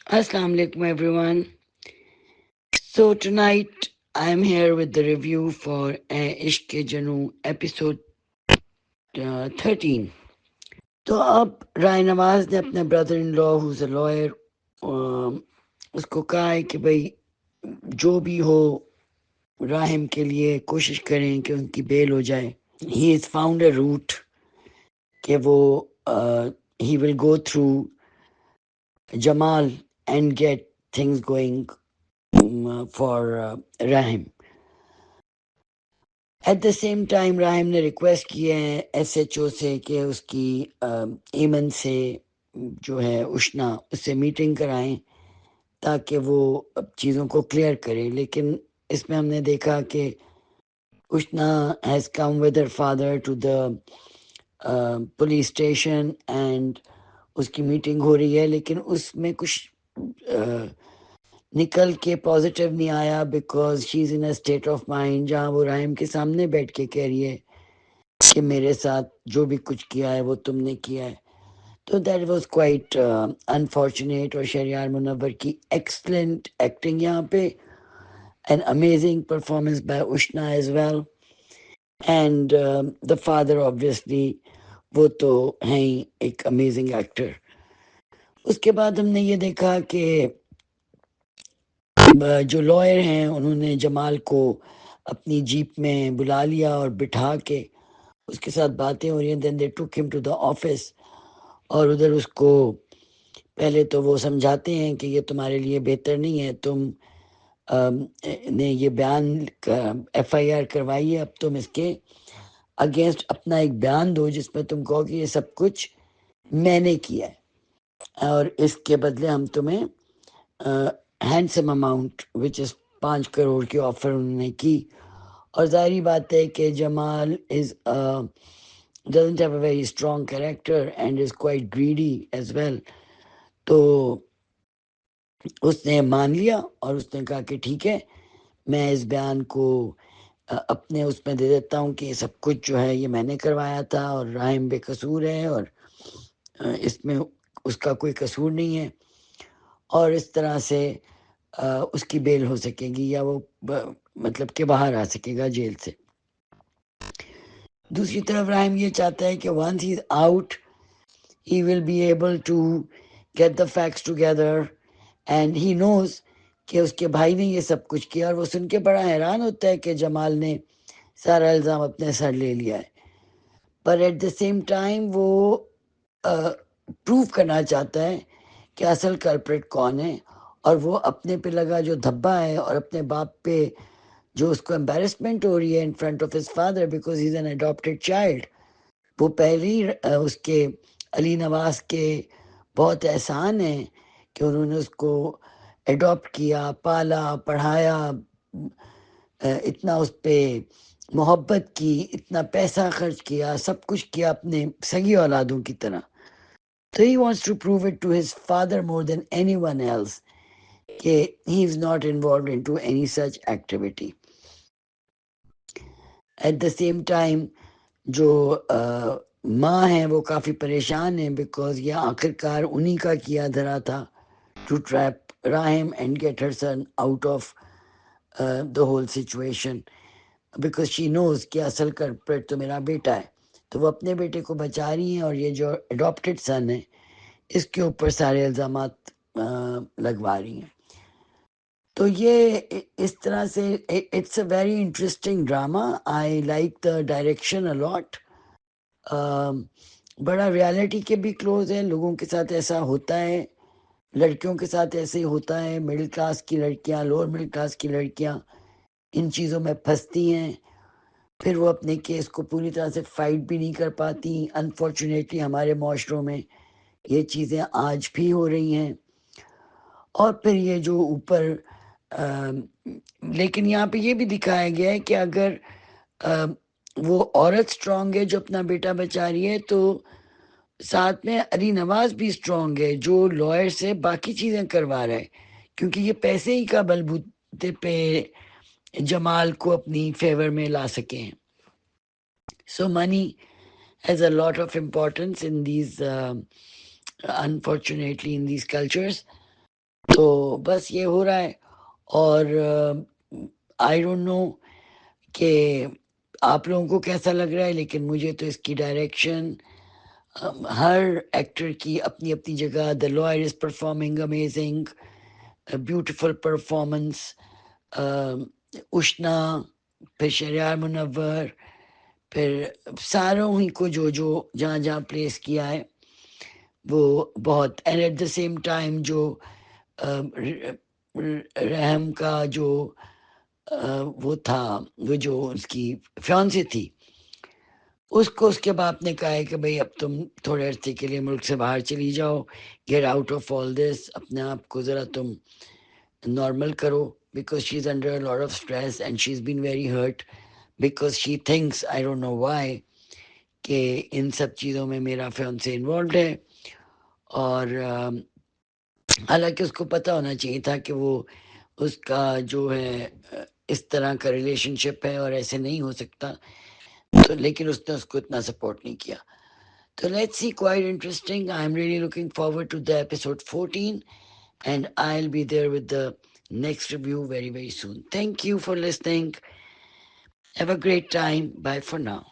Assalamu alaikum, everyone. So tonight I am here with the review for Ishq Ke Janu episode 13. तो अब राय नवाज ने अपने brother in law who's a lawyer उसको कहा है कि भाई जो भी हो राहिम के लिए कोशिश करें कि उनकी बेल हो जाए. He is found a route कि वो he will go through Jamal and get things going for Rahim. Eight the same time Rahim ने रिक्वेस्ट की है एसएचओ से कि उसकी एमन से जो है उष्णा उससे मीटिंग कराएं ताकि वो चीज़ों को क्लियर करे. लेकिन इसमें हमने देखा कि Ushna has come with her father to the police station and उसकी मीटिंग हो रही है, लेकिन उसमें कुछ निकल के पॉजिटिव नहीं आया because she is in a state of mind जहाँ वो राहिम के सामने बैठ के कह रही है कि मेरे साथ जो भी कुछ किया है वो तुमने किया है. तो दैट वाज क्वाइट अनफॉर्चुनेट. और शहरियार मुनव्वर की एक्सलेंट एक्टिंग यहाँ पे, an amazing performance by Ushna as well, and the father obviously वो तो हैं ही एक अमेजिंग एक्टर. उसके बाद हमने ये देखा कि जो लॉयर हैं उन्होंने जमाल को अपनी जीप में बुला लिया और बिठा के उसके साथ बातें हो रही हैं. Then they took him to the office और उधर उसको पहले तो वो समझाते हैं कि ये तुम्हारे लिए बेहतर नहीं है, तुम ने ये बयान एफआईआर करवाई है, अब तुम इसके अगेंस्ट अपना एक बयान दो जिसमें तुम कहो कि ये सब कुछ मैंने किया है और इसके बदले हम तुम्हें handsome amount which is 5 crore की ऑफर उन्होंने की. और जाहिर बात है कि Jamal is doesn't have a very strong character and is quite greedy as well. तो उसने मान लिया और उसने कहा कि ठीक है मैं इस बयान को अपने उसमें दे देता हूँ कि ये सब कुछ जो है ये मैंने करवाया था और राहिम बेकसूर है और इसमें उसका कोई कसूर नहीं है. और इस तरह से उसकी बेल हो सकेगी या वो मतलब कि बाहर आ सकेगा जेल से. दूसरी तरफ राहिम ये चाहता है कि once he is out he will be able to get the facts together and he knows कि उसके भाई ने ये सब कुछ किया. और वो सुन के बड़ा हैरान होता है कि जमाल ने सारा इल्ज़ाम अपने सर ले लिया है, पर एट द सेम टाइम वो प्रूव करना चाहता है कि असल कल्प्रिट कौन है. और वो अपने पे लगा जो धब्बा है और अपने बाप पे जो उसको एम्बेरसमेंट हो रही है in front of his father because he is an adopted child, वो पहले ही उसके अली नवाज के बहुत एहसान है कि उन्होंने उसको एडॉप्ट किया, पाला, पढ़ाया, इतना उस पर मोहब्बत की, इतना पैसा खर्च किया, सब कुछ किया अपने सगी औलादों की तरह. तो he wants to prove it to his father more than anyone else कि he is not involve in to any such activity. At the same time जो माँ हैं वो काफ़ी परेशान हैं बिकॉज ये आखिरकार उन्हीं का किया धरा था to trap Raheem and get her son out of the whole situation because she knows कि असल कल्प्रिट तो मेरा बेटा है. तो वो अपने बेटे को बचा रही हैं और ये जो अडॉप्टेड सन है इसके ऊपर सारे इल्ज़ामात लगवा रही हैं. तो ये इस तरह से it's a very interesting drama. I like the direction a lot. बड़ा रियलिटी के भी क्लोज है. लोगों के साथ ऐसा होता है, लड़कियों के साथ ऐसे ही होता है. मिडिल क्लास की लड़कियां, लोअर मिडिल क्लास की लड़कियां इन चीज़ों में फंसती हैं, फिर वो अपने केस को पूरी तरह से फाइट भी नहीं कर पाती. अनफॉर्चुनेटली हमारे माशरों में ये चीज़ें आज भी हो रही हैं. और फिर ये जो ऊपर लेकिन यहाँ पे ये भी दिखाया गया है कि अगर वो औरत स्ट्रांग है जो अपना बेटा बचा रही है तो साथ में अली नवाज भी स्ट्रांग है जो लॉयर से बाकी चीज़ें करवा रहा है, क्योंकि ये पैसे ही का बलबूते पे जमाल को अपनी फेवर में ला सके हैं. So money has a lot of importance in these unfortunately in these cultures. تو بس یہ ہو رہا ہے. اور آئی ڈونٹ نو کہ آپ لوگوں کو کیسا لگ رہا ہے، لیکن مجھے تو اس کی ڈائریکشن، ہر ایکٹر کی اپنی اپنی جگہ. The lawyer is performing amazing, beautiful performance. Ushna, پھر شہریار منور، پھر ساروں ہی کو جو جہاں جہاں پلیس کیا ہے وہ بہت. And at the same time جو رحم کا جو وہ تھا، وہ جو اس کی فیانسی تھی، اس کو اس کے باپ نے کہا ہے کہ بھئی اب تم تھوڑے عرصے کے لیے ملک سے باہر چلی جاؤ، get out of all this, اپنے آپ کو ذرا تم نارمل کرو. Because she is under a lot of stress and she is been very hurt, because she thinks, I don't know why, کہ ان سب چیزوں میں میرا فیانسے انوالوڈ ہے. اور حالانکہ اس کو پتہ ہونا چاہیے تھا کہ وہ اس کا جو ہے اس طرح کا ریلیشن شپ ہے اور ایسے نہیں ہو سکتا. تو لیکن اس نے اس کو اتنا سپورٹ نہیں کیا. تو let's see, quite interesting. I am really looking forward to the episode 14 and I'll be there with the next review very, very soon. Thank you for listening. Have a great time. Bye for now.